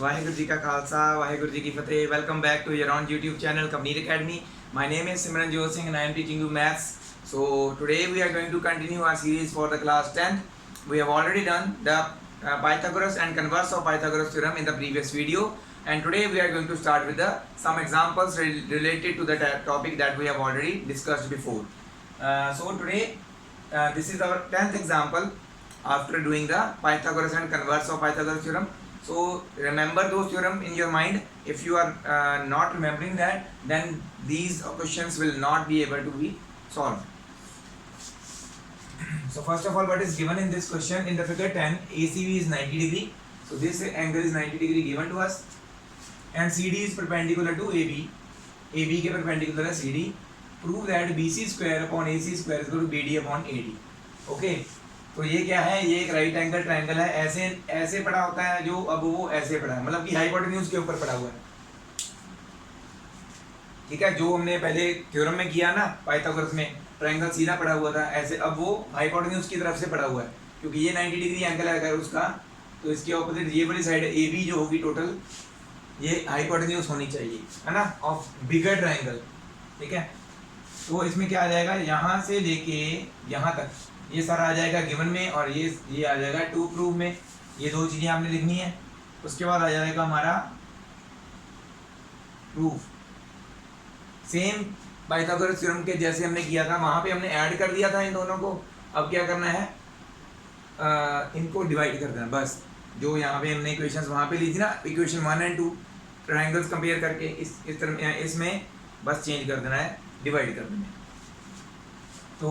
वाहेगुरु जी का खालसा वाहेगुरु जी की फतेह. Welcome back to your own YouTube channel Kabneer Academy. My name is Simranjot Singh and I am teaching you maths. So today we are going to continue our series for the class 10th. We have already done the Pythagoras and converse of Pythagoras theorem in the previous video, and today we are going to start with some examples related to the topic that we have already discussed before. So today this is our 10th example after doing the Pythagoras and converse of Pythagoras theorem. So remember those theorem in your mind. If you are not remembering that, then these questions will not be able to be solved. So first of all, what is given in this question? In the figure 10, ACB is 90 degree. So this angle is 90 degree given to us, and CD is perpendicular to AB. AB के perpendicular है CD. Prove that BC square upon AC square is equal to BD upon AD. Okay. तो ये क्या है? ये एक right angle triangle है. ऐसे ऐसे पड़ा होता है जो, अब वो ऐसे पड़ा है, मतलब कि हाइपोटेन्यूज के ऊपर पड़ा हुआ है. ठीक है, जो हमने पहले थ्योरम में किया ना पाइथागोरस में, ट्रायंगल सीधा पड़ा हुआ था ऐसे, अब वो हाइपोटेन्यूज की तरफ से पड़ा हुआ है, क्योंकि ये 90 डिग्री एंगल है अगर उसका, तो इसके ऑपोजिट ये वाली साइड ए बी जो होगी टोटल, ये हाइपोटेन्यूज होनी चाहिए, है ना, ऑफ बिगर ट्रायंगल. ठीक है, तो इसमें क्या आ जाएगा, यहाँ से लेके यहाँ तक ये सारा आ जाएगा गिवन में, और ये आ जाएगा टू प्रूव में. ये दो चीज़ें आपने लिखनी है. उसके बाद आ जाएगा हमारा प्रूफ. सेम पाइथागोरस थ्योरम के जैसे हमने किया था, वहाँ पे हमने ऐड कर दिया था इन दोनों को. अब क्या करना है, इनको डिवाइड कर देना बस. जो यहाँ पे हमने इक्वेशंस वहाँ पे ली थी ना, इक्वेशन 1 और 2 ट्रायंगल्स कंपेयर करके, इस तरह इसमें बस चेंज कर देना है, डिवाइड कर देना है. तो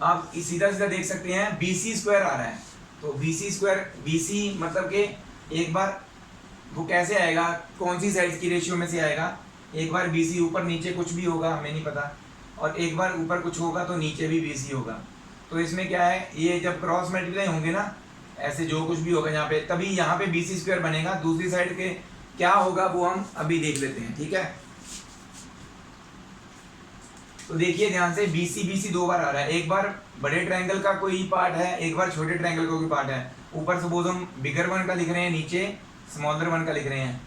आप सीधा सीधा देख सकते हैं BC स्क्वायर आ रहा है. तो BC स्क्वायर, BC मतलब कि एक बार वो कैसे आएगा, कौन सी साइड्स की रेशियो में से आएगा. एक बार BC ऊपर नीचे कुछ भी होगा, हमें नहीं पता, और एक बार ऊपर कुछ होगा तो नीचे भी BC होगा. तो इसमें क्या है, ये जब क्रॉस मल्टीप्लाई होंगे ना, ऐसे जो कुछ भी होगा यहाँ पे, तभी यहाँ पे BC स्क्वायर बनेगा. दूसरी साइड के क्या होगा वो हम अभी देख लेते हैं. ठीक है, तो देखिए ध्यान से, BC दो बार आ रहा है. एक बार बड़े ट्रायंगल का कोई पार्ट है, एक बार छोटे ट्रायंगल का कोई पार्ट है. ऊपर सपोज हम बिगर वन का लिख रहे हैं, नीचे स्मॉलर वन का लिख रहे हैं.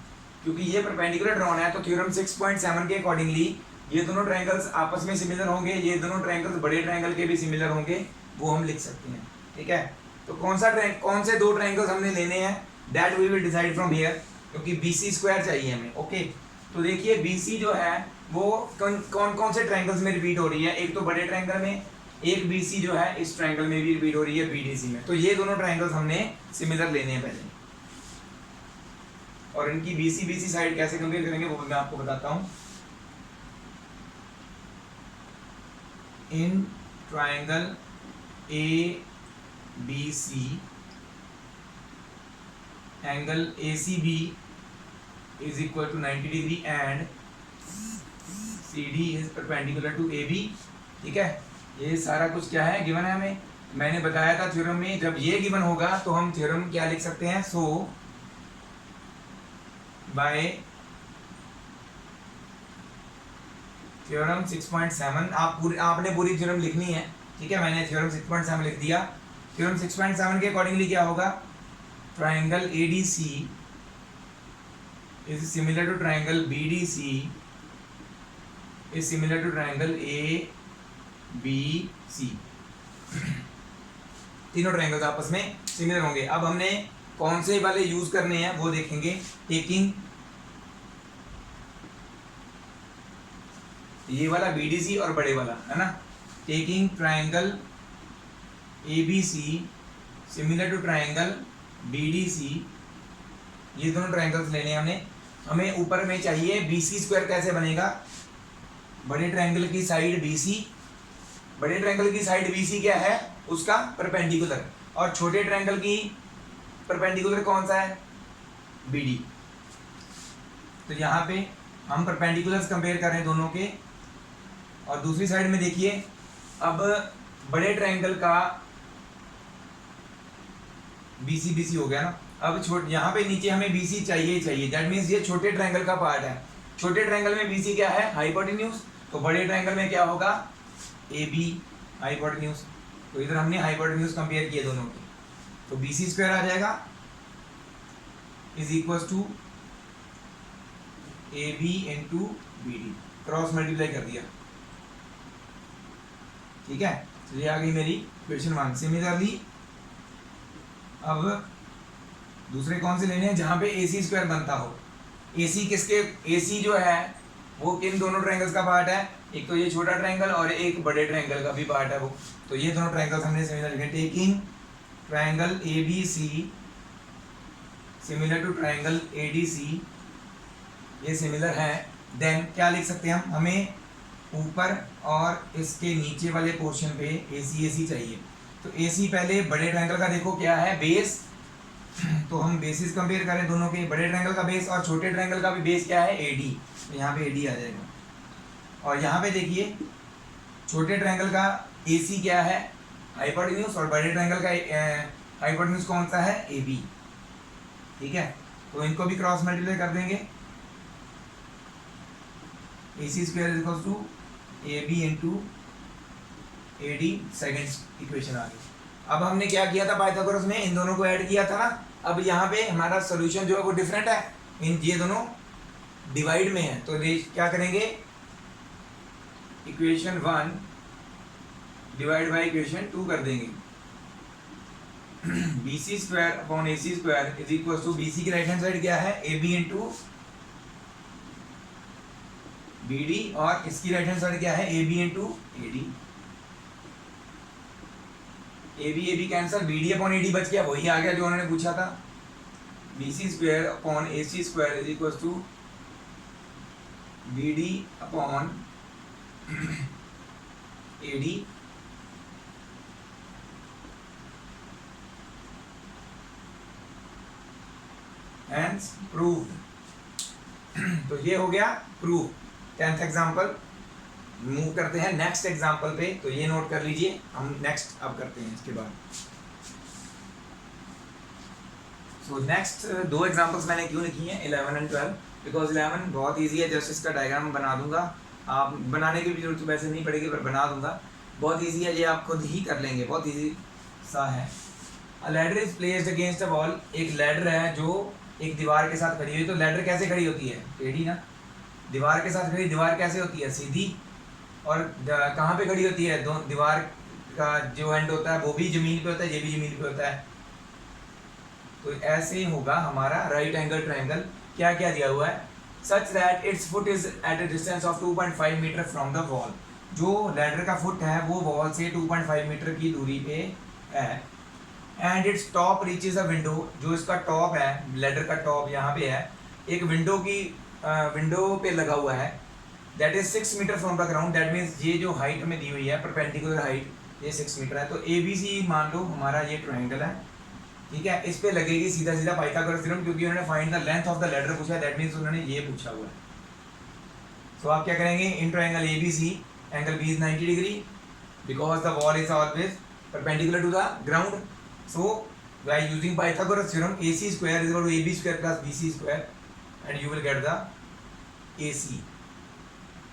क्योंकि ये परपेंडिकुलर ड्रॉन है, तो थ्योरम 6.7 के अकॉर्डिंगली ये दोनों ट्रायंगल्स आपस में सिमिलर होंगे, ये दोनों ट्रायंगल्स बड़े ट्रायंगल के भी सिमिलर होंगे, वो हम लिख सकते हैं. ठीक है, तो कौन से दो ट्रायंगल्स हमने लेने हैं, that we will decide from here, क्योंकि BC स्क्वायर चाहिए हमें. ओके, तो देखिए BC जो है वो कौन से ट्रायंगल्स में रिपीट हो रही है. एक तो बड़े ट्रायंगल में, एक BC जो है इस ट्रायंगल में भी रिपीट हो रही है, BDC में. तो ये दोनों ट्रायंगल्स हमने सिमिलर लेने हैं पहले, और इनकी BC साइड कैसे कंपेयर करेंगे वो मैं आपको बताता हूं. In triangle ABC angle ACB is equal to 90 degree and CD is perpendicular to AB. ठीक है, ये सारा कुछ क्या है, गिवन है हमें. मैंने बताया था थ्योरम में, जब ये गिवन होगा तो हम थ्योरम क्या लिख सकते हैं. सो बाय थ्योरम 6.7, आपने पूरी थ्योरम लिखनी है. ठीक है, मैंने थ्योरम 6.7 लिख दिया. थ्योरम 6.7 के अकॉर्डिंगली क्या होगा, triangle ADC is similar to triangle BDC is similar to triangle ABC. तीनों ट्रायंगल्स आपस में सिमिलर होंगे. अब हमने कौन से वाले यूज करने हैं वो देखेंगे. टेकिंग ये वाला BDC और बड़े वाला है ना, taking triangle ABC similar to triangle BDC, ये दोनों ट्रायंगल्स लेने हैं हमें. ऊपर में चाहिए BC स्क्वायर. कैसे बनेगा, बड़े ट्रायंगल की साइड BC, बड़े ट्रायंगल की साइड BC क्या है, उसका परपेंडिकुलर, और छोटे ट्रायंगल की परपेंडिकुलर कौन सा है, BD. तो यहाँ पे हम परपेंडिकुलर्स कंपेयर कर रहे हैं दोनों के. और दूसरी साइड में देखिए, अब बड़े ट्रायंगल का BC हो गया ना. अब यहाँ पे नीचे हमें BC चाहिए, दैट मीन्स ये छोटे ट्रायंगल का पार्ट है. छोटे ट्रायंगल में BC क्या है, हाइपोटेन्यूज. तो बड़े ट्रायंगल में क्या होगा, AB हाइपोटेन्यूज. तो इधर हमने हाइपोटेन्यूज कंपेयर किए दोनों के. तो BC स्क्वायर आ जाएगा is equal to A B into B D, cross multiply कर दिया, ठीक है। तो ये आ गई मेरी इक्वेशन 1। सिमिलरली अब दूसरे कौन से लेने हैं जहां पे ए सी स्क्वायर बनता हो। ए सी किसके, ए सी जो है वो किन दोनों ट्रायंगल्स का पार्ट है, एक तो ये छोटा ट्रायंगल और एक बड़े ट्रायंगल का भी पार्ट है वो। तो ये दोनों ट्रायंगल्स हमने सिमिलर लिखे, taking triangle A B C similar to triangle A D C, ये सिमिलर है। देन क्या लिख सकते हैं हम, हमें ऊपर और इसके नीचे वाले पोर्शन पे ए सी चाहिए। तो ए सी पहले बड़े ट्रायंगल का देखो क्या है, बेस। तो हम बेसिस कंपेयर करें दोनों के, बड़े ट्रायंगल का बेस और छोटे ट्रायंगल का भी बेस क्या है, ए डी। तो यहाँ पे ए डी आ जाएगा। और यहाँ पे देखिए छोटे ट्रायंगल का ए सी क्या है, हाइपोटेन्यूज, और बड़े ट्रायंगल का हाइपोटेन्यूज कौन सा है, ए बी, ठीक है। तो इनको भी क्रॉस मल्टीप्लाई कर देंगे, A C square is equal to A B into A D, second equation आ गई। अब हमने क्या किया था पाइथागोरस में, इन दोनों को ऐड किया था ना। अब यहाँ पे हमारा सोल्यूशन जो है वो डिफरेंट है, इन ये दोनों डिवाइड में है। तो क्या करेंगे, इक्वेशन 1 डिवाइड बाई इक्वेशन 2 कर देंगे। B C square upon A C square is equal to, B C की राइट हैंड साइड क्या है, A B into B D, और इसकी राइट हैंड साइड क्या है, A B into A D. A B cancel, B D upon A D बच गया, वही आ गया जो उन्होंने पूछा था। B C square upon A C square is equal to B D upon A D, hence proved. तो ये हो गया प्रूव। 10th एग्जाम्पल मूव करते हैं नेक्स्ट एग्जाम्पल पे। तो ये नोट कर लीजिए, हम नेक्स्ट अब करते हैं इसके बाद। सो नेक्स्ट 2 एग्जाम्पल्स मैंने क्यों लिखी हैं 11 एंड 12, बिकॉज 11 बहुत ईजी है, जस्ट इसका डायग्राम बना दूंगा, आप बनाने की भी जरूरत तो वैसे नहीं पड़ेगी पर बना दूंगा, बहुत ईजी है, ये आप खुद ही कर लेंगे, बहुत ईजी सा है। अ ladder is placed against a wall, एक लैडर है जो एक दीवार के साथ खड़ी हुई। तो लैडर कैसे खड़ी होती है, टेढ़ी ना, दीवार के साथ खड़ी, दीवार कैसे होती है, सीधी। और कहाँ पे खड़ी होती है, दो दीवार का जो एंड होता है वो भी जमीन पे होता है, ये भी जमीन पे होता है। तो ऐसे ही होगा हमारा राइट एंगल ट्रायंगल। क्या क्या दिया हुआ है, such that its foot is at a distance of 2.5 metre from the wall, जो लैडर का फुट है वो वॉल से 2.5 मीटर की दूरी पे है। And its top reaches a window, जो इसका टॉप है, लैडर का टॉप यहाँ पे है, एक विंडो की विंडो पे लगा हुआ है, that is 6 metre from the ground. That means ये जो हाइट हमें दी हुई है परपेंडिकुलर हाइट, ये 6 मीटर है। तो ए बी सी मान लो हमारा ये ट्रायंगल है, ठीक है। इस पे लगेगी सीधा सीधा पाइथागोरस थ्योरम, क्योंकि उन्होंने find the length of the ladder पूछा है, दैट मीन्स उन्होंने ये पूछा हुआ है। सो आप क्या करेंगे, in triangle A B C angle B is 90 degree because the wall is always perpendicular to the ground. So by using Pythagoras theorem, AC square is equal to AB square plus BC square and you will get the AC,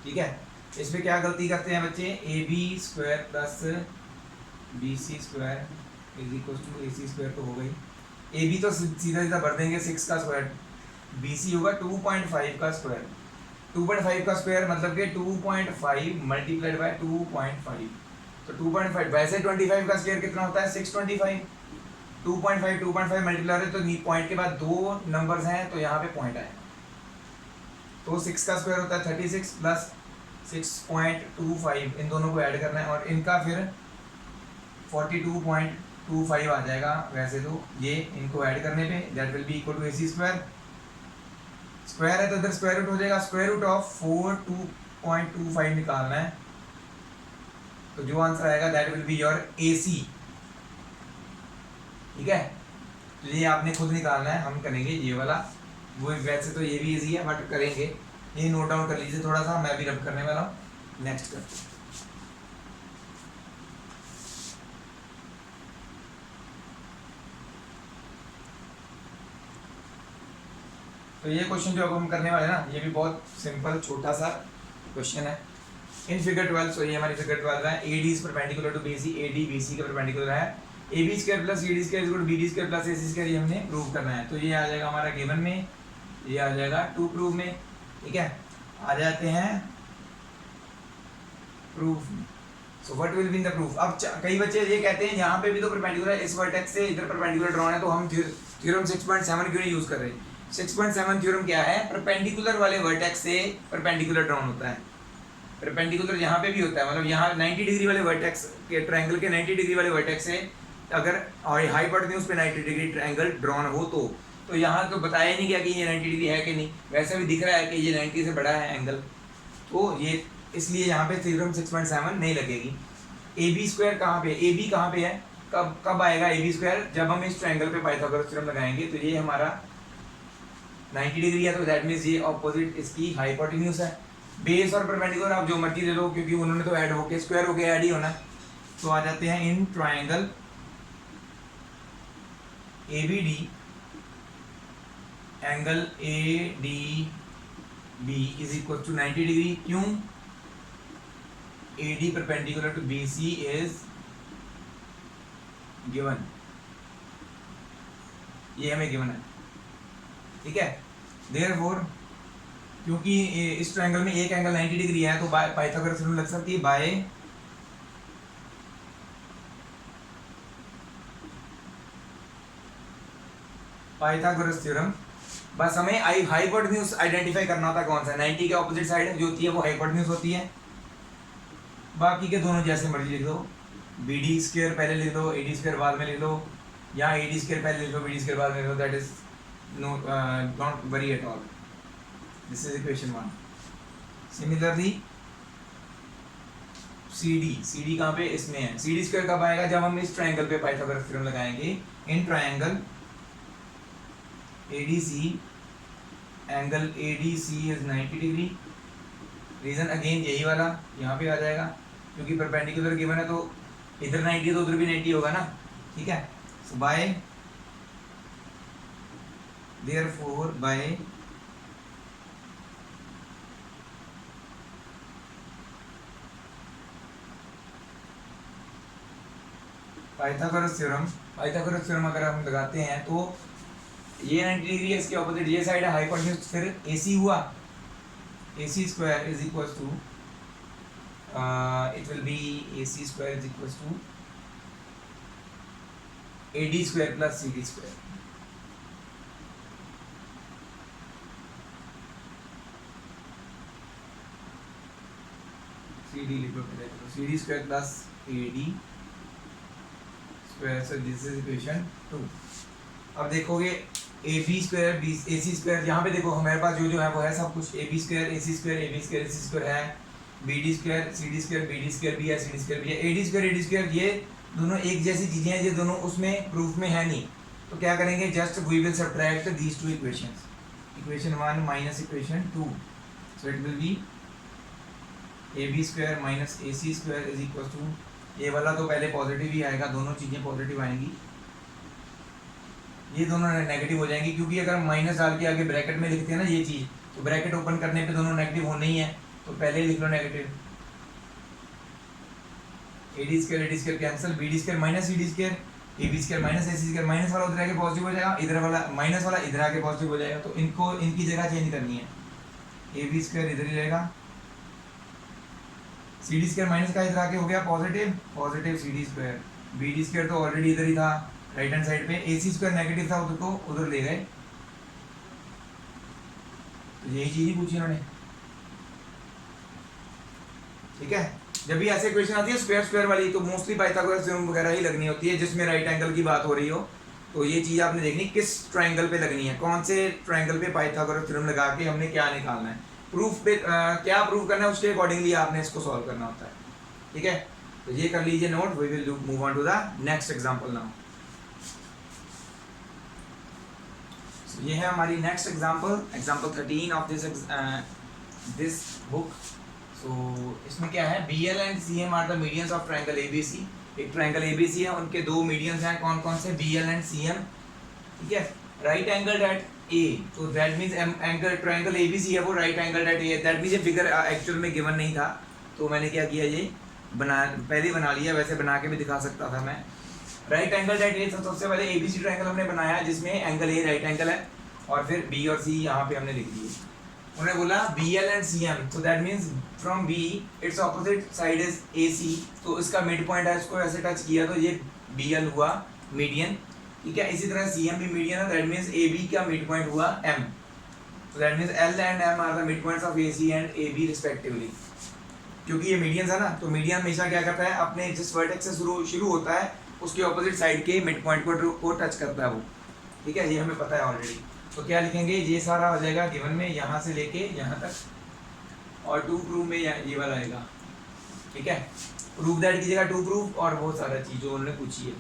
ठीक है। इस पे क्या गलती करते हैं बच्चे, AB square plus BC square is equal to AC square तो हो गई, AB तो सीधा सीधा भर देंगे 6 का स्क्वायर, BC होगा 2.5 का स्क्वायर, 2.5 का स्क्वायर मतलब कि 2.5 मल्टीप्लाइड बाय 2.5, तो 2.5 वैसे 25 का स्क्वायर कितना होता है 625, 2.5 मल्टीप्लाई है तो पॉइंट के बाद 2 नंबर्स हैं तो यहाँ पे पॉइंट आए, तो 6 का स्क्वायर होता है 36 प्लस 6.25, इन दोनों को ऐड करना है और इनका फिर 42.25 आ जाएगा वैसे तो, ये इनको ऐड करने पे that will be equal to AC square, square है तो इधर स्क्वायर रूट हो जाएगा, स्क्वायर रूट ऑफ 42.25 निकालना है, तो जो आंसर आएगा that will be your AC, ठीक है। तो ये आपने खुद निकालना है, हम करेंगे ये वाला, वो वैसे तो ये भी इजी है बट करेंगे, ये नोट डाउन कर लीजिए थोड़ा सा, मैं भी रब करने वाला हूँ। नेक्स्ट करते हैं, तो ये क्वेश्चन जो अब हम करने वाले हैं ना, ये भी बहुत सिंपल छोटा सा क्वेश्चन है। इन फिगर 12, सो ये हमारी फिगर 12 है, AD is perpendicular to BC, AD BC के परपेंडिकुलर है, AB square plus CD square is equal to BD square plus AC square, ये हमने प्रूव करना है। तो ये आ जाएगा हमारा गिवन में, ये आ जाएगा टू प्रूव में, ठीक है, आ जाते हैं proof. So what will be in the proof. अब कई बच्चे ये कहते हैं यहाँ पे भी तो परपेंडिकुलर इस वर्टेक्स से इधर परपेंडिकुलर ड्रॉन है, तो हम थ्योरम 6.7 क्यों नहीं यूज कर रहे। 6.7 थ्योरम क्या है, परपेंडिकुलर वाले वर्टेक्स से परपेंडिकुलर ड्रॉन होता है। परपेंडिकुलर यहाँ पे भी होता है, मतलब यहाँ 90 डिग्री वाले वर्टेक्स के ट्रायंगल के 90 डिग्री वाले वर्टेक्स से अगर और हाइपोटेन्यूज पे 90 डिग्री ट्रायंगल ड्रॉन हो तो यहाँ तो बताया नहीं गया कि ये 90 डिग्री है कि नहीं, वैसे भी दिख रहा है कि ये 90 से बड़ा है एंगल, तो ये इसलिए यहाँ पे थ्योरम 6.7 नहीं लगेगी। ए बी स्क्वायर कहाँ पे, ए बी कहाँ पे है, कब आएगा ए बी स्क्वायर, जब हम इस ट्रायंगल पे पाइथागोरस थ्योरम लगाएंगे। तो ये हमारा 90 डिग्री है, तो दैट मीन्स ये ऑपोजिट इसकी हाइपोटेन्यूज है। बेस और परपेंडिकुलर आप जो मर्जी ले लो, क्योंकि उन्होंने तो ऐड होके स्क्वायर होके ऐड ही होना। तो आ जाते हैं in triangle A B D, angle A D B is equal to 90 degree. क्यों, A D perpendicular to B C is given, ये हमें गिवन है, ठीक है। देयरफॉर क्योंकि इस ट्रायंगल में एक एंगल 90 डिग्री है, तो पाइथागोरस थ्योरम लग सकती है बाय पाइथागोरस थ्योरम। बस हमें हाइपोटेन्यूज आइडेंटिफाई करना होता है, कौन सा 90 के ऑपोजिट साइड जो होती है वो हाइपोटेन्यूज होती है। बाकी के दोनों जैसे मर्जी लिख दो, बी डी स्क्वायर पहले लिख दो, ए डी स्क्वायर बाद में लिख दो, या ए डी स्क्वायर पहले लिख दो, बी डी स्क्वायर बाद में लिख दो, that is no don't worry at all. This is equation 1। Similarly C D कहाँ पे, इसमें है। सी डी स्क्वायर कब आएगा, जब हम इस ट्रायंगल पे पाइथागोरस थ्योरम लगाएंगे। In triangle ADC, angle ADC is 90 degree. Reason again यही वाला यहाँ पे आ जाएगा, क्योंकि परपेंडिकुलर गिवन है, तो इधर 90 तो उधर भी 90 होगा ना, ठीक है। So by therefore by Pythagoras theorem अगर हम लगाते हैं तो ये 90 डिग्री है, इसके ऑपोजिट ये साइड है हाइपोटेन्यूज, फिर AC हुआ, AC square is equals to it will be AC square is equals to AD square plus CD square. CD लिख लो पहले, तो CD square plus AD square. So this is equation 2। अब देखोगे A B square B A C square, यहाँ पे देखो हमारे पास जो है वो है सब कुछ, A B square A C square, A B square A C square है, B D square C D square B D square भी है, सी डी स्क्वायर भी है, ए डी स्क्वायर, ये दोनों एक जैसी चीज़ें हैं, ये दोनों उसमें प्रूफ में है नहीं। तो क्या करेंगे, just we will subtract these two equations, equation 1 minus equation 2। So it will be A B square minus A C square is equal to, ये वाला तो पहले पॉजिटिव ही आएगा, दोनों चीज़ें पॉजिटिव आएंगी, ये दोनों नेगेटिव हो जाएंगी, क्योंकि अगर हम माइनस डाल के आगे ब्रैकेट में लिखते हैं ना ये चीज़, तो ब्रैकेट ओपन करने पे दोनों नेगेटिव होने ही है, तो पहले लिख लो negative. A D square cancel, B D square minus C D square, A B square minus A C square, minus वाला उधर आके पॉजिटिव हो जाएगा, इधर वाला माइनस वाला इधर आके पॉजिटिव हो जाएगा, तो इनको इनकी जगह चेंज करनी है, ए बी स्क्वायर इधर ही रहेगा, सी डी स्क्वायर माइनस का इधर आके हो गया positive C D square, B D square तो ऑलरेडी इधर ही था राइट हैंड साइड पे, ए सी स्क्वायर नेगेटिव था उधर, को उधर ले गए, तो यही चीज ही पूछी उन्होंने, ठीक है। जब भी ऐसे क्वेश्चन आती है स्क्वायर वाली, तो मोस्टली पाइथागोरस थ्योरम वगैरह ही लगनी होती है, जिसमें राइट एंगल की बात हो रही हो, तो ये चीज आपने देखनी किस ट्रायंगल पे लगनी है, कौन से ट्रायंगल पे पाइथागोरस थ्योरम लगा के हमने क्या निकालना है, प्रूफ पे क्या प्रूव करना है, उसके अकॉर्डिंगली आपने इसको सॉल्व करना होता है, ठीक है। तो ये कर लीजिए note, we will move on to the next example now. ये है हमारी next example 13 of this book. So इसमें क्या है, BL and CM are the medians of triangle ABC। एक ट्रायंगल ABC है, उनके दो मीडियंस हैं, कौन कौन से, BL एंड CM, ठीक है। राइट एंगल एट A, तो that means angle triangle ABC है वो right angle at A, that means ये फिगर एक्चुअल में गिवन नहीं था, तो मैंने क्या किया, ये पहले ही बना लिया, वैसे बना के भी दिखा सकता था मैं। राइट एंगल एट A, सबसे पहले ABC ट्रायंगल हमने बनाया जिसमें एंगल A राइट एंगल है, और फिर B और C यहाँ पे हमने लिख दिए, उन्होंने बोला BL and CM, so that means from B its opposite side is AC, तो इसका मिड पॉइंट है, इसको ऐसे टच किया तो ये BL हुआ मीडियन, ठीक है। इसी तरह CM भी मीडियन है, दैट मींस AB का मिड पॉइंट हुआ M, so that means L and M are the midpoints of AC and AB respectively। क्योंकि ये मीडियन है ना, तो मीडियन हमेशा क्या करता है, अपने जिस वर्टेक्स से शुरू होता है उसके ऑपोजिट साइड के मिड पॉइंट को टच करता है वो, ठीक है। ये हमें पता है ऑलरेडी। तो क्या लिखेंगे, ये सारा हो जाएगा गिवन में यहाँ से लेके यहाँ तक, और टू प्रूफ में ये वाला आएगा, ठीक है। प्रूफ दैट की जगह टू प्रूफ और बहुत सारा चीज़ जो उन्होंने पूछी है,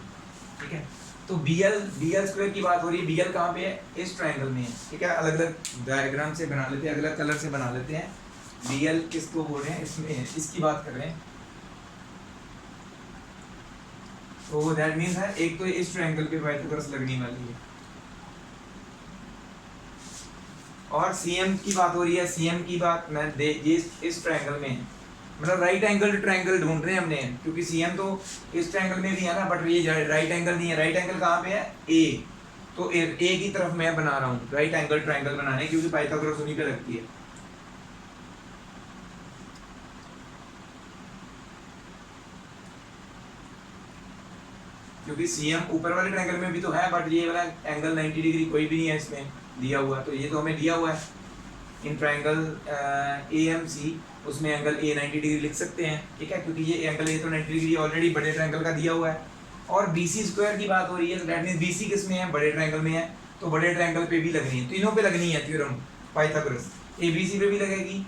ठीक है। तो BL स्क्वायर की बात हो रही है, BL कहाँ पे है, इस ट्रायंगल में है, ठीक है। अलग अलग डायग्राम से बना लेते हैं, अलग अलग कलर से बना लेते हैं। BL किसको बोल रहे हैं, इसमें है, इसकी बात कर रहे हैं। तो दैट मीन्स है एक तो इस ट्रायंगल पे पाइथागोरस लगने वाली है, और CM की बात हो रही है। CM की बात मैं ये इस ट्रायंगल में है, मतलब राइट एंगल ट्रायंगल ढूंढ रहे हैं हमने, क्योंकि CM तो इस ट्रायंगल में भी है ना, बट ये राइट एंगल नहीं है। राइट एंगल कहाँ पे है, A, तो A की तरफ मैं बना रहा हूँ राइट एंगल ट्रायंगल बनाने, क्योंकि पाइथागोरस उन्हीं पे लगती है। क्योंकि CM ऊपर वाले ट्रायंगल में भी तो है, बट ये वाला एंगल 90 डिग्री कोई भी नहीं है इसमें दिया हुआ, तो ये तो हमें दिया हुआ है इन ट्रायंगल AMC, उसमें एंगल A 90 डिग्री लिख सकते हैं, ठीक है। क्योंकि ये एंगल A तो 90 डिग्री ऑलरेडी बड़े ट्रायंगल का दिया हुआ है। और BC स्क्वायर की बात हो रही है, तो दैट मींस BC किस में है, बड़े ट्रायंगल में है, तो बड़े ट्रायंगल पे भी लगनी है, तीनों पे लगनी है थ्योरम पाइथागोरस। ABC पे भी लगेगी,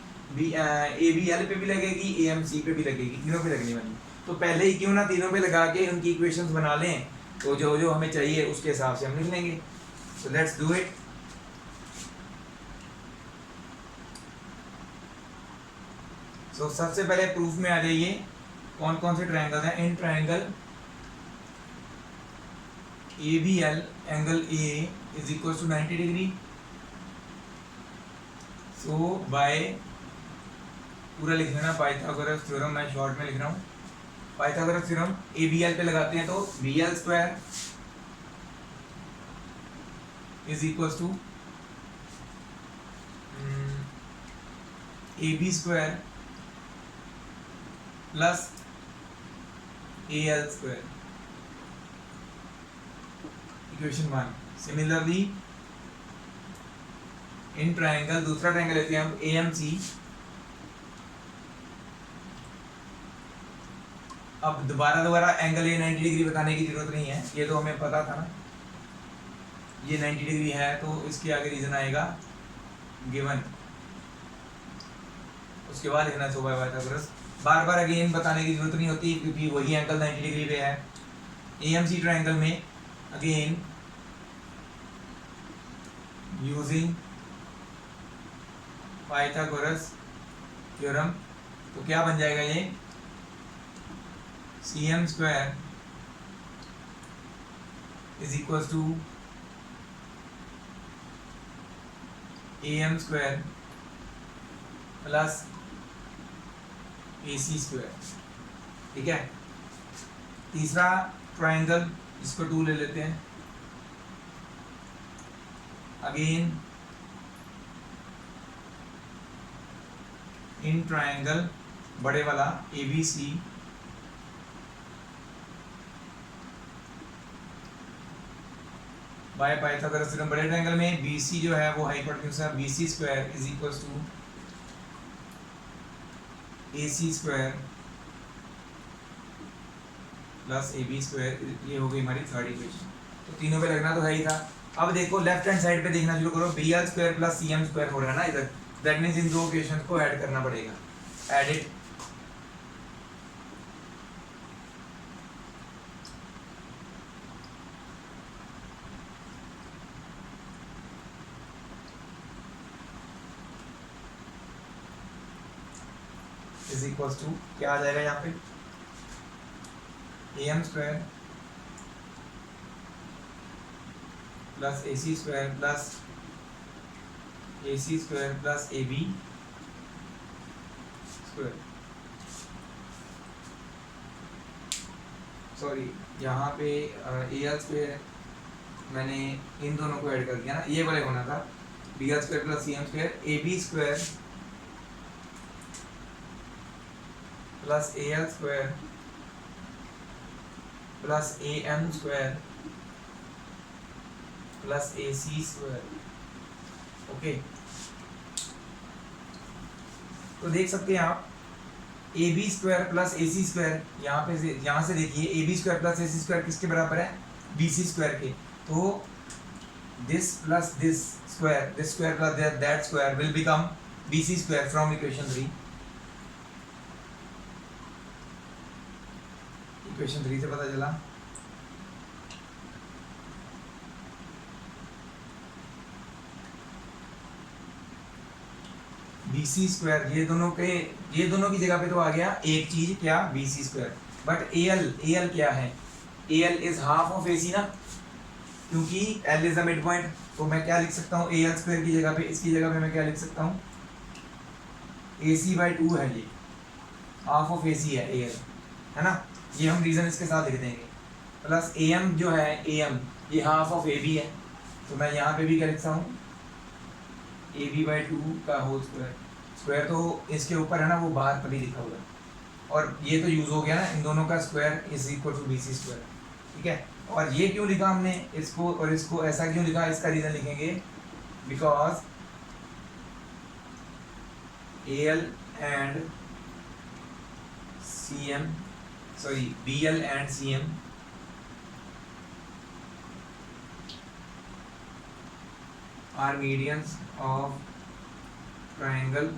ABL पे भी लगेगी, AMC पे भी लगेगी, तीनों पे लगने वाली। तो पहले ही क्यों ना तीनों पे लगा के उनकी इक्वेशंस बना लें, तो जो जो हमें चाहिए उसके हिसाब से हम लिख लेंगे। So let's do it. So सबसे पहले प्रूफ में आ जाइए, कौन कौन से ट्रायंगल हैं। In triangle ABL angle A is equal to 90 degree. So by पूरा लिख लेना पाइथागोरस थ्योरम, मैं शॉर्ट में लिख रहा हूँ। पाइथागोरस थ्योरम ABL पे लगाते हैं, तो BL square is equal to AB square plus AL square, equation 1। Similarly in triangle, दूसरा ट्रायंगल लेते हैं हम AMC। अब दोबारा एंगल A 90 डिग्री बताने की जरूरत नहीं है, ये तो हमें पता था ना, ये 90 डिग्री है, तो इसके आगे रीजन आएगा गिवन, उसके बाद लिखना चाहिए पाइथागोरस। बार बार अगेन बताने की जरूरत नहीं होती, क्योंकि वही एंगल 90 डिग्री पे है। AMC ट्रायंगल में अगेन यूजिंग पाइथागोरस थ्योरम, तो क्या बन जाएगा ये, CM square is equal to AM square plus AC square, ठीक है। तीसरा ट्रायंगल, इसको 2 ले लेते हैं। अगेन इन ट्रायंगल बड़े वाला ABC बाय पाइथागोरस थ्योरम, बड़े ट्रायंगल में BC जो है वो हाइपोटेन्यूज है, BC square is equal to AC square plus AB square, ये हो गई हमारी थर्ड इक्वेशन। तो तीनों पे लगना तो है ही था। अब देखो लेफ्ट हैंड साइड पे देखना शुरू करो, BL square plus CM square हो रहा है ना इधर, दैट मींस इन दो इक्वेशंस को ऐड करना पड़ेगा। Add it, is equal to क्या आ जाएगा यहाँ पे, AM square plus AC square plus AC square plus AB square. Sorry, यहाँ पे AL स्क्वायर मैंने इन दोनों को ऐड कर दिया ना, ये वाले होना था B L square plus C M square A B square plus A L square plus A M square plus A C square. Okay, तो देख सकते हैं आप A B square plus A C square, यहाँ से देखिए A B square plus A C square किसके बराबर है, बी सी स्क्वायर के। तो this plus this square plus that square will become B C square from equation 3। Equation 3 से पता चला बी सी स्क्वायर, ये दोनों की जगह पे तो आ गया एक चीज क्या, B C square. But A L क्या है, A L is half of A C ना, क्योंकि L is the midpoint. तो मैं क्या लिख सकता हूँ, ए एल स्क्वायर की जगह पे, इसकी जगह पे मैं क्या लिख सकता हूँ, ए सी बाई 2 है, ये हाफ ऑफ ए सी है ए एल, है ना। ये हम रीजन इसके साथ लिख देंगे। प्लस ए एम जो है, ए एम ये हाफ ऑफ ए बी है, तो मैं यहाँ पे भी क्या लिखता हूँ, ए बी बाई 2 का होल स्क्वायर। स्क्वायर तो इसके ऊपर है ना, वो बाहर पर ही लिखा हुआ है, और ये तो यूज़ हो गया ना, इन दोनों का square is equal to B C square. ठीक है, और ये क्यों लिखा हमने इसको और इसको ऐसा क्यों लिखा, इसका रीज़न लिखेंगे because A L and C M, sorry B L and C M are medians of triangle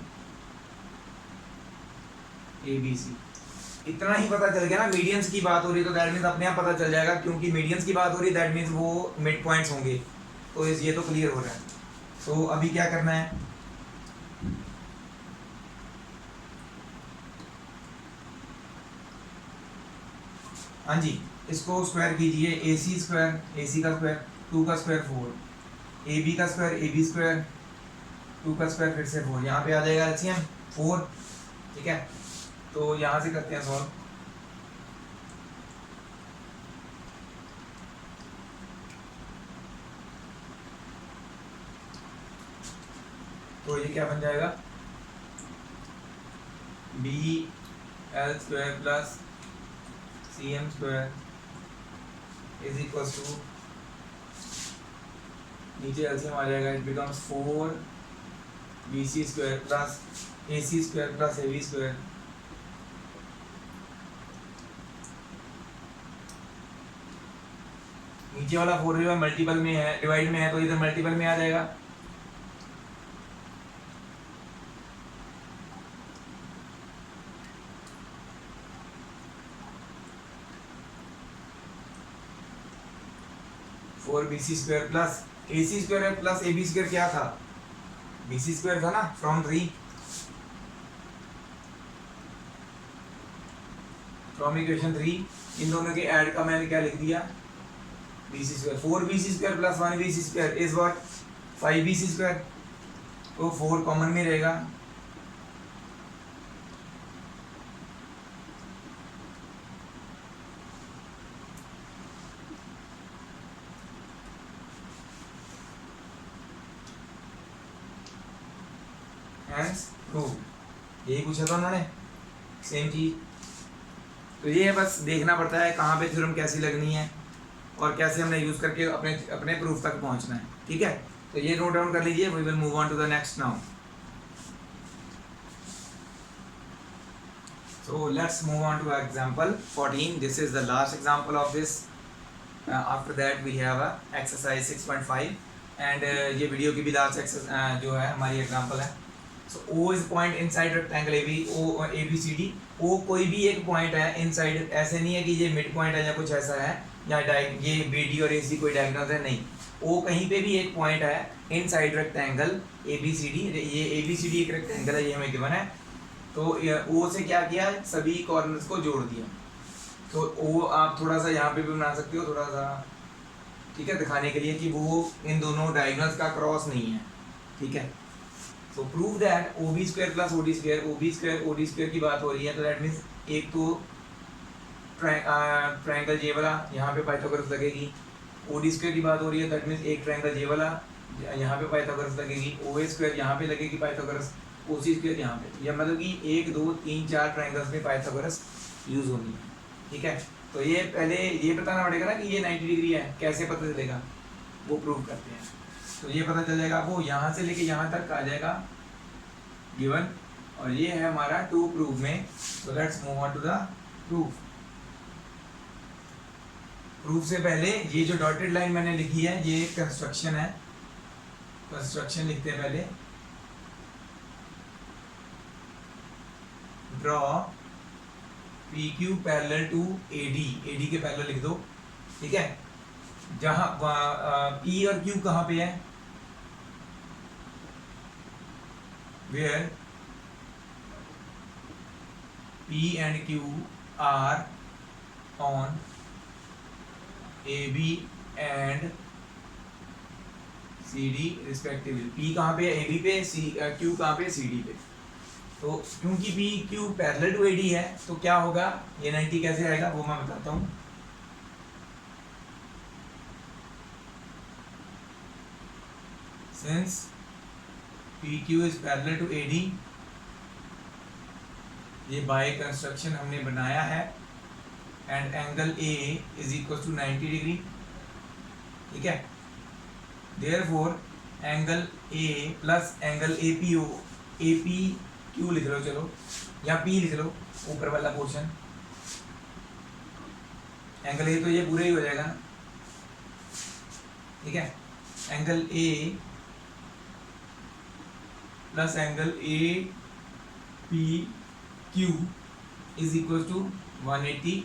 ABC। इतना ही पता चल गया ना, मीडियंस की बात हो रही है तो दैट मीन्स अपने आप पता चल जाएगा, क्योंकि मीडियंस की बात हो रही है दैट मीन्स वो मिड पॉइंट्स होंगे। तो ये तो क्लियर हो रहा है। तो अभी क्या करना है, हाँ जी, इसको स्क्वायर कीजिए, ए सी स्क्वायर, ए सी का स्क्वायर 2 का स्क्वायर 4, ए बी का स्क्वायर, ए बी स्क्वायर 2 का स्क्वायर फिर से 4, यहाँ पे आ जाएगा एलसीएम 4। ठीक है, तो यहाँ से करते हैं सॉल्व। तो ये क्या बन जाएगा, B L square plus C M square is equal to, नीचे एलसीएम आ जाएगा, it becomes 4 B C square plus A C square plus A B square. नीचे वाला 4 जो है मल्टीपल में है, डिवाइड में है, तो इधर मल्टीपल में आ जाएगा। Four B C square plus A C square plus A B square क्या था, बी सी स्क्वायर था ना फ्रॉम 3, फ्रॉम इक्वेशन 3। इन दोनों के ऐड का मैंने क्या लिख दिया, B C square. 4 B C square plus 1 B C square is what, 5 B C square. तो 4 कॉमन में रहेगा, यही पूछा था उन्होंने, सेम चीज। तो ये है, बस देखना पड़ता है कहाँ पे थ्योरम कैसी लगनी है और कैसे हमने यूज करके अपने अपने प्रूफ तक पहुंचना है। ठीक है, तो ये नोट डाउन कर लीजिए। We will move on to the next now. So let's move on to example 14. This is the last example of this. After that we have a exercise 6.5 and ये वीडियो की भी last exercise जो है हमारी example है। So O is point inside rectangle AB, O ABCD। O कोई भी एक पॉइंट है इनसाइड, ऐसे नहीं है कि ये मिड पॉइंट है या कुछ ऐसा है, या ये BD और AC कोई डायगोनल है, नहीं। O कहीं पे भी एक पॉइंट है इनसाइड रेक्टेंगल ABCD। ये ABCD एक रेक्टेंगल है, ये हमें गिवन है। तो O से क्या किया, सभी कॉर्नर्स को जोड़ दिया। तो O आप थोड़ा सा यहाँ पे भी बना सकते हो, थोड़ा सा, ठीक है, दिखाने के लिए कि वो इन दोनों डायगोनल्स का क्रॉस नहीं है। ठीक है, तो prove that OB square plus OD square, OB square OD square की बात हो रही है, तो दैट मीन्स एक तो ट्रायंगल जे वाला यहाँ पे पाइथागोरस लगेगी। OD स्क्वायर की बात हो रही है, दैट मीन्स एक ट्रायंगल जे वाला यहाँ पे पाइथागोरस लगेगी, ओ ए स्क्वायर यहाँ पे लगेगी पाइथागोरस, ओ सी स्क्वायर यहाँ पे, या मतलब कि 1 2 3 4 ट्राइंगल्स में पाइथागोरस यूज होनी है। ठीक है, तो ये पहले ये बताना पड़ेगा ना कि ये 90 डिग्री है, कैसे पता चलेगा, वो प्रूव करते हैं। तो ये पता चल जाएगा आपको, यहाँ से लेके यहाँ तक आ जाएगा गिवन, और ये है हमारा टू प्रूफ में। So let's move on to the proof. Proof से पहले ये जो डॉटेड लाइन मैंने लिखी है ये कंस्ट्रक्शन है, कंस्ट्रक्शन लिखते हैं पहले। Draw P Q parallel to A, D A parallel लिख दो। ठीक है, जहां पी और क्यू कहाँ पे है, where P and Q are on AB and CD respectively। P कहाँ पे है, AB पे, Q कहाँ पे, CD पे। तो क्योंकि P Q parallel to AD है तो क्या होगा, ये 90 कैसे आएगा वो मैं बताता हूँ। Since PQ is parallel to AD, ये बाय कंस्ट्रक्शन हमने बनाया है, and angle A is equal to 90 degree. ठीक है, therefore angle A plus angle APO, APQ लिख लो, चलो या P लिख लो, ऊपर वाला पोर्शन, एंगल A तो ये पूरा ही हो जाएगा ना। ठीक है, angle A plus angle APQ is equal to 180।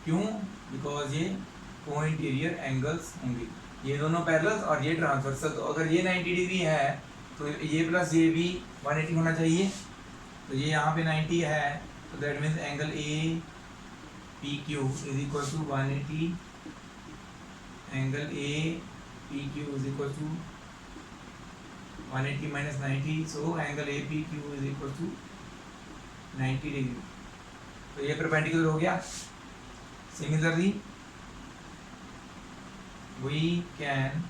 क्यों, बिकॉज ये को इंटीरियर एंगल्स होंगे, ये दोनों पैरेलल और ये ट्रांसवर्सल। तो अगर ये 90 डिग्री है तो ये प्लस ये भी 180 होना चाहिए। तो ये यहाँ पे 90 है, तो that means angle APQ is equal to 180, angle APQ is equal to 180 minus 90, so angle APQ is equal to 90 degree. तो ये परपेंडिकुलर हो गया। सिमिलरली वी कैन,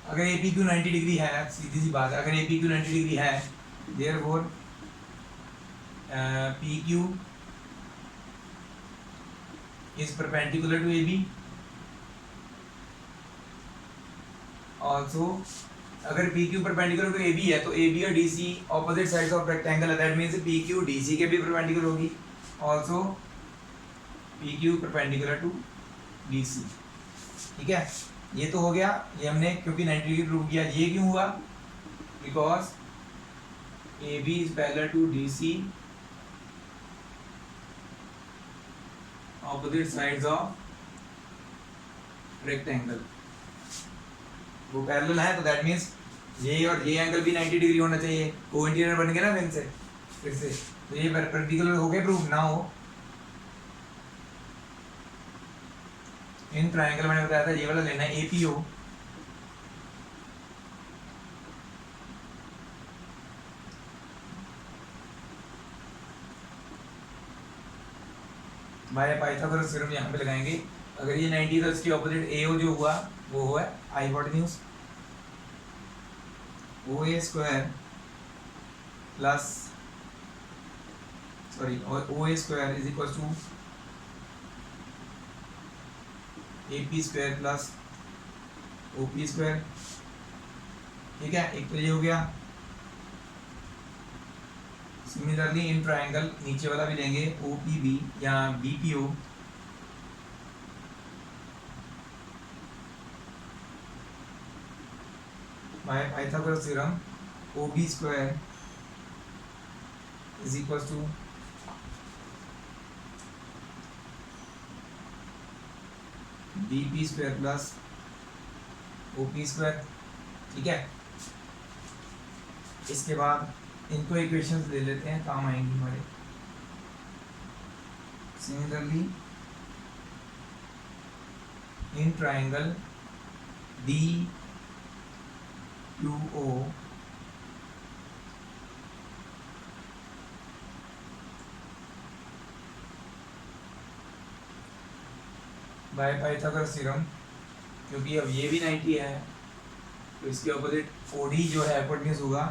अगर APQ 90 डिग्री है, सीधी सी बात है, अगर APQ 90 डिग्री है, therefore PQ is perpendicular to AB। Also अगर PQ परपेंडिकुलर टू AB है तो AB और DC opposite sides of rectangle है, दैट मींस PQ DC के भी परपेंडिकुलर होगी। Also PQ perpendicular to DC। ठीक है, ये तो हो गया, ये हमने क्योंकि 90 डिग्री प्रूव किया। ये क्यों हुआ, because AB is parallel to DC opposite sides of rectangle, वो पैरेलल है, तो दैट मींस ये और ये एंगल भी 90 डिग्री होना चाहिए, को इंटीरियर बन गया ना फिर से। तो ये परपेंडिकुलर हो गए प्रूफ ना हो। इन ट्रायंगल मैंने बताया था ये वाला लेना है APO, बाय पाइथागोरस थ्योरम यहाँ पे लगाएंगे। अगर ये 90 तो इसकी ऑपोजिट AO जो हुआ वो हुआ hypotenuse, OA square plus OA square is equal to AP square plus OP square. ठीक है, एक तो ये हो गया। सिमिलरली इन ट्रायंगल नीचे वाला भी लेंगे OPB या BPO, by Pythagoras theorem OB square is equal to BP square plus OP square. ठीक है, इसके बाद इनको इक्वेशंस ले लेते हैं, काम आएंगी हमारे। Similarly in triangle DQO bye Pythagoras theorem, क्योंकि अब ये भी 90 है तो इसके ऑपोजिट OD जो है हाइपोटेन्यूज होगा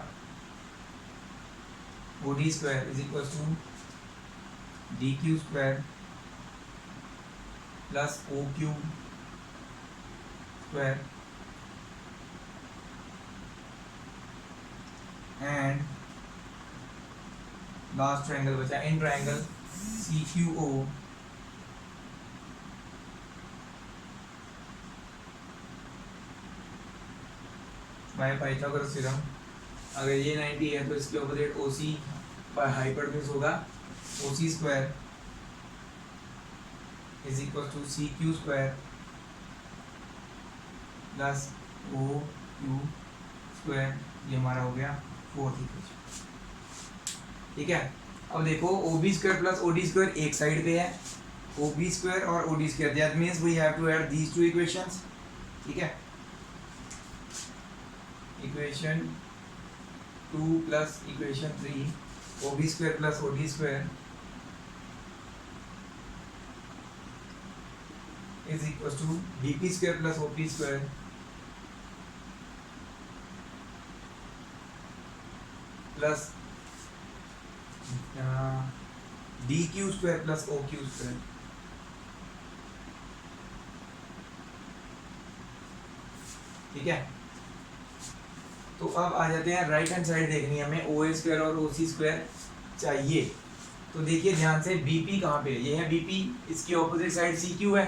OD square is equal to DQ square plus OQ square and last triangle बचा in triangle CQO by Pythagoras theorem. अगर ये 90 है तो इसके ऑपोजिट OC बाय हाइपोटेन्यूज होगा OC square is equal to CQ square plus OQ square. ये हमारा हो गया फोर्थ इक्वेशन। ठीक है, अब देखो OB square plus OD square एक साइड पे है, OB स्क्वायर और OD square, that means we have to add these two equations. ठीक है, equation 2 plus equation 3 OB square plus OD square is equal to BP square plus OP square plus DQ square plus OQ square. ठीक है, तो अब आ जाते हैं right hand side देखनी है हमें, OA स्क्वायर और OC स्क्वायर चाहिए। तो देखिए ध्यान से BP कहाँ पे है, ये है BP, इसकी ऑपोजिट साइड CQ है।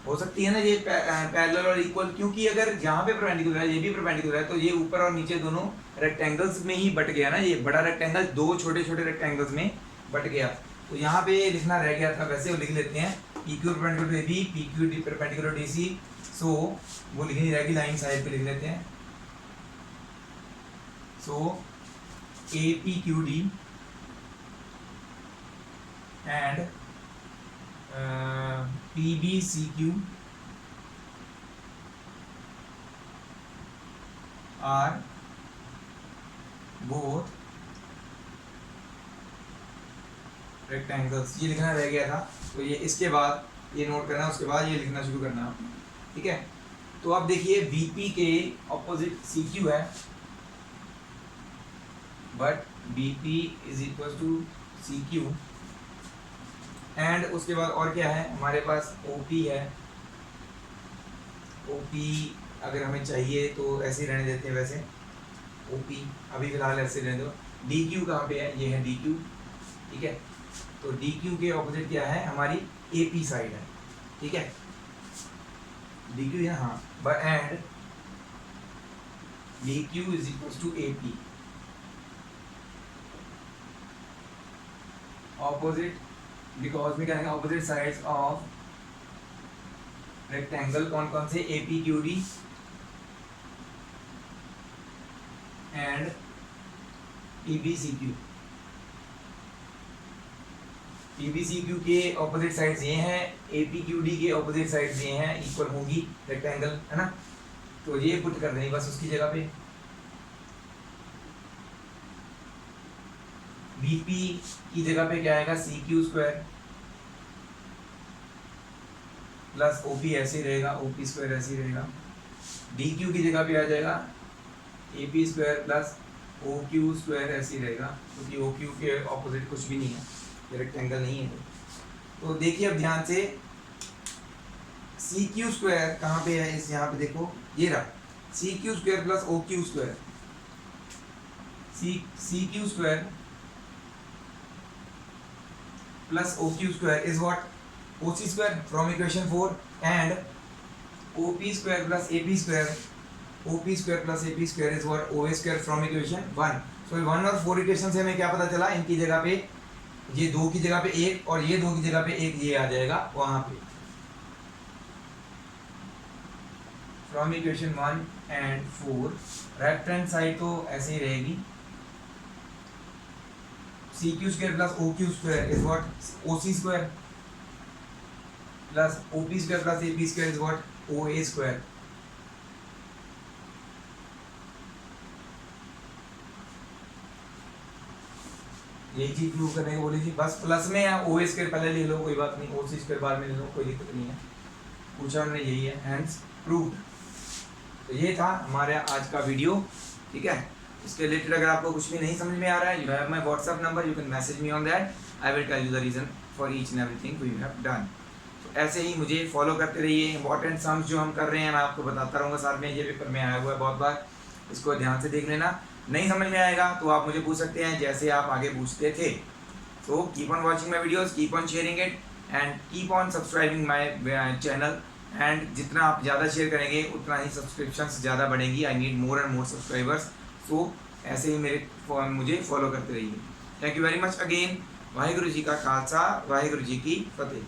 हो सकती है ना ये पैरेलल और इक्वल, क्योंकि अगर यहाँ पे परपेंडिकुलर है ये भी परपेंडिकुलर है तो ये ऊपर और नीचे दोनों रेक्टेंगल्स में ही बट गया ना, ये बड़ा रेक्टेंगल दो छोटे छोटे रेक्टेंगल्स में बट गया। तो यहाँ पे लिखना रह गया था, वैसे वो लिख लेते हैं PQ perpendicular AB, PQ perpendicular DC। सो वो लिखनी रहेगी लाइन साइड पे लिख लेते हैं। सो APQD and PBCQ are both rectangles। ये लिखना रह गया था, तो ये इसके बाद ये नोट करना, उसके बाद ये लिखना शुरू करना आपने। ठीक है, तो अब देखिए BP के ऑपोजिट CQ है, but BP is equal to CQ and उसके बाद और क्या है हमारे पास OP है। OP अगर हमें चाहिए तो ऐसे ही रहने देते हैं, वैसे OP अभी फिलहाल ऐसे रहने दो। DQ कहाँ पे है, ये है DQ। ठीक है, तो DQ के ऑपोजिट क्या है, हमारी AP साइड है। ठीक है, DQ है हाँ, but and DQ is equal to AP opposite, because में क्या है ऑपोजिट साइड्स ऑफ रेक्टेंगल कौन कौन से, APQD एंड PBCQ। PBCQ के ऑपोजिट साइड्स ये हैं, APQD के ऑपोजिट साइड्स ये हैं, इक्वल होगी रेक्टेंगल है ना, तो ये पुट कर देंगे बस उसकी जगह पे। BP की जगह पे क्या आएगा, CQ स्क्वायर प्लस OP ऐसे ही रहेगा, OP स्क्वायर ऐसे ही रहेगा। DQ की जगह पे आ जाएगा AP square plus OQ square ऐसे ही रहेगा, क्योंकि OQ के ऑपोजिट कुछ भी नहीं है, ये रेक्टेंगल नहीं है। तो देखिए अब ध्यान से CQ स्क्वायर कहाँ पे है, इस यहाँ पे देखो ये रहा, CQ square plus OQ square, CQ square plus OQ square is what, OC square from equation 4 and OP square plus AP square, OP square plus AP square is what, OA square from equation 1। so 1 और 4 equation से हमें क्या पता चला, इनकी जगह पे ये 2 की जगह पे 1 और ये 2 की जगह पे 1 ये आ जाएगा वहां पे। from equation 1 and 4 left hand side तो ऐसे ही रहेगी, CQ square plus OQ square is what, OC square plus OP square plus AP square is what, OA square। यही चीज प्रूव करने को बोली थी, बस प्लस में या OA स्क्वायर पहले ले लो कोई बात नहीं, OC स्क्वायर बाद में ले लो कोई दिक्कत नहीं है, पूछा हमने यही है, हैंड्स प्रूव्ड। तो ये था हमारा आज का वीडियो, ठीक है। इसके रिलेटेड अगर आपको कुछ भी नहीं समझ में आ रहा है, you have my WhatsApp number, you can message me on that, I will tell you the reason for each and everything we have done. तो ऐसे ही मुझे फॉलो करते रहिए। इंपॉर्टेंट सम्स जो हम कर रहे हैं मैं आपको बताता रहूँगा साथ में, ये पेपर में आया हुआ है बहुत बार, इसको ध्यान से देख लेना। नहीं समझ में आएगा तो आप मुझे पूछ सकते हैं जैसे आप आगे पूछते थे। So keep on watching my videos, keep on sharing it and keep on subscribing my channel. And जितना आप ज़्यादा शेयर करेंगे उतना ही सब्सक्रिप्शंस ज़्यादा बढ़ेंगी। I need more and more subscribers. So ऐसे ही मुझे फॉलो करते रहिए। Thank you very much again. Waheguru ji का खालसा, वाहिगुरु जी की फतेह।